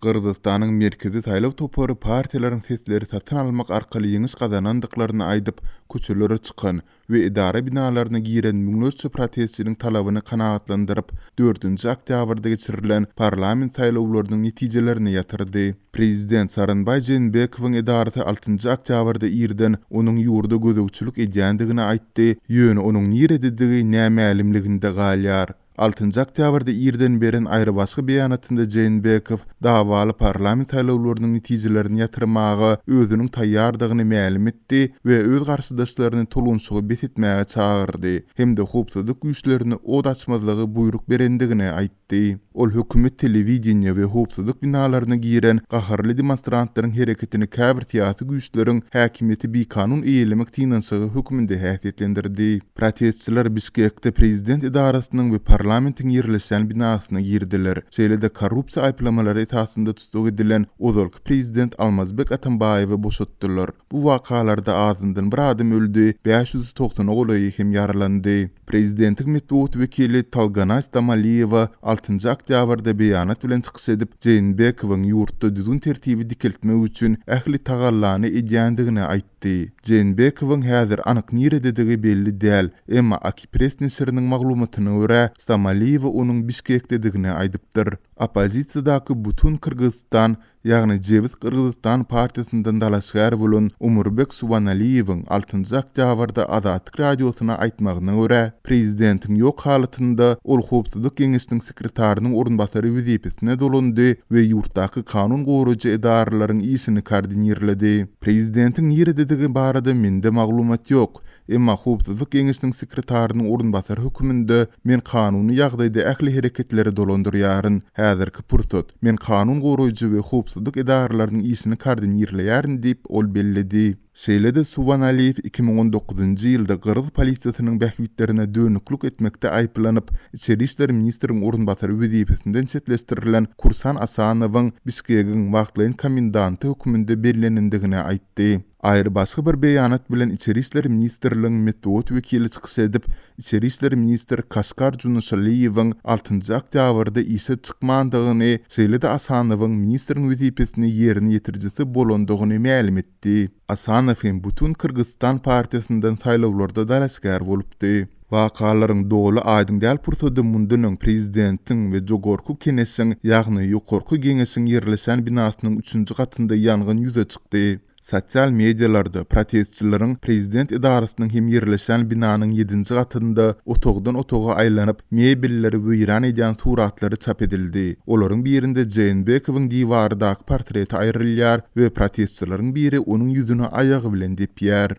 Gırgyzstanyň merkezi saýlaw topary partiýalaryň sesleri satyn almak arkaly ýeňiş gazanandyklaryny aýdyp köçelere çykan we idara binalaryna giren müňlöçe protestçiniň talabyny kanagatlandyryp 4-nji oktýabrda geçirilen parlament saýlawlarynyň netijelerini ýatyrdy. Prezident Saranbay Jeenbekowyň idarasy 6-njy oktýabrda ýerden onuň ýurda gözegçilik edýändigini aýtdy. Ýöne onuň niredidigi nämälimliginde galýar. 6-njy oktýabrda ýerden beren aýry başga beýanatynda Jeenbekow dawaly parlament saýlawlarynyň netijelerini ýatyrmagy özüniň taýýardygyny ma'lum etdi we öz garşydaşlaryny tulunçugy betitmäge çagyrdy. Hemde hukuk güýçlerini od açmazlygy buyruk berendigini aýtdy. Ol hökümet telewiziýa we hukuk binalaryna giren gaharly demonstrantlaryň hereketini käbir tiýasy güýçleriň häkimiýeti bi-kanun eýlemek tinançygy höküminde häsiýetlendirdi. Protestçiler Bişkekde prezident idarasynyň we parlamentiň ýerleşen binasyna girdiler. Şeýle-de korrupsiýa aýplamalary esasynda tutuk edilen ozalky prezident Almazbek Atambaýewy boşatdylar. Bu wakalarda azyndan bir adam öldü, 590 oglaý hem ýaralandy. Prezidentlik medeniýet wekili Talganay Stamaliýewa 6-njy oktýabrda beýanat bilen çykyş edip Jeenbekowyň ýurtda düzgün tertibi dikiltmek üçin ähli tagallany edýändigini aýtdy. Jeenbekowyň häzir anyk niredidigi belli däl, emma Akipress nesiriniň maglumatyna görä Stamaliýewa onuň Bişkekdedigini aýdypdyr. Opozisiýadaky bütün Kırgyzstan, ýagny Jewit Kırgyzstan partiýasyndan dalaşgar bolan Umurbek Suwanaliýewiň 6-njy oktýabrda Azatlyk radiosyna aýtmagyna görä, prezidentiň ýok halatynda ol hukuk geňişiniň sekretarının orunbasary wezipesine dolandy we ýurtdaky kanun gorujy edaralaryň işini koordinirledi. Prezidentiň ýeredidigi barada mende maglumat ýok. Emma hukuk geňişiniň sekretarının orunbasary höküminde men kanuny ýagdaýda ähli hereketleri dolandyrýaryn. Häzirki pursat men kanun gorujy we hukuk edaralarynyň işini koordinirleýärin diýip ol belledi. Şeýle-de Suwanaliýew 2019-njy ýylda Gırgyz polisiýasynyň bähwitlerine dönüklük etmekde aýplanyp, Içeri işler ministriniň orunbasary wezipesinden çetleşdirilen Kursan Asanowyň Bişkegiň wagtlaýan komendanty höküminde bellenendigini aýtdy. Aýry başga bir beýanat bilen İçeri işler ministrliginiň medeniýet wekili çykyş edip, İçeri işler ministri Kaşgar Junusaliýewiň 6-njy oktýabrda işe çykmandygyny, şeýle-de Asanowyň ministriniň wezipesini ýerine ýetirjisi bolandygyny ma'lum etdi. Asanow hem bütün Kırgyzstan partiýasyndan saýlawlarda dalaşgar bolupdy. Wakalaryň dogly aýdyň däl pursady mundunyň prezidentiň we jogorky kenesiň, ýagny ýokarky geňeşiň ýerleşen binasynyň 3-nji katynda ýangyn ýüze çykdy. Sosial medialarda protestçilerin prezident idarasynyň hem ýerleşen binanyň 7-nji katynda otogdan otoga aýlanyp mebelleri weýran edýän suratlary çap edildi. Olaryň birinde Jeenbekowyň diwardaky portreti aýrylýar we protestçilerin biri onuň ýüzüne aýagy bilen depýär.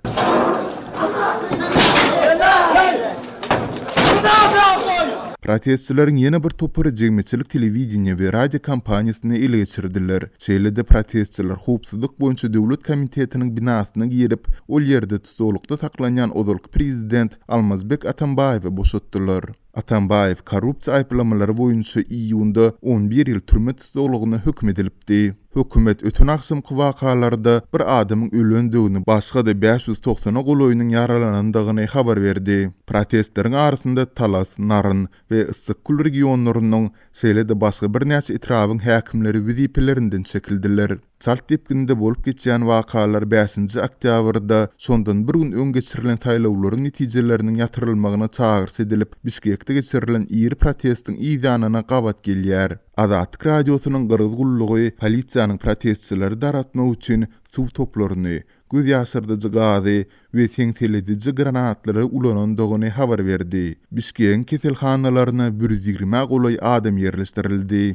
Protestçilerin ýene bir topary jegmeçilik telewiziýa we radio kampaniýasyny ele geçirdiler. Şeýle-de protestçiler hukuk boýunça döwlet komitetiniň binasyna girip, ol ýerde tutulukda saklanýan ozalky prezident Almazbek Atambaýewy boşatdylar. Atambaýew korrupsiýa aýplamalary boýunça iýunda 11 ýyl türme tutulugyna hökm edilipdi. Hökümet ötün akşamky wakalarda bir adamyň ölendigini, başga-da 590 golaýynyň ýaralanandygyny habar berdi. Protestleriň arasynda Talas, Naryn we Issykul regionlarynyň, şeýle-de başga bir näçe etrawyň häkimleri wezipelerinden çekildiler. Salt depginde bolup geçýän wakalar 5-nji oktýabrda sondan bir gün öň geçirilen saýlawlaryň netijeleriniň ýatyrylmagyna çagyrş edilip, Bişkekde geçirilen ýeri protestiň ýygynyna gabat gelýär. Azatlyk radiosynyň Gırgyz gullugy polisiýanyň protestçileri daratmak üçin suw toplaryny, göz ýaşyrdyjy gazy we teňseledici granatlary ulanandygyny habar berdi. Bişkekiň keselhanalaryna 120 golaý adam ýerleşdirildi.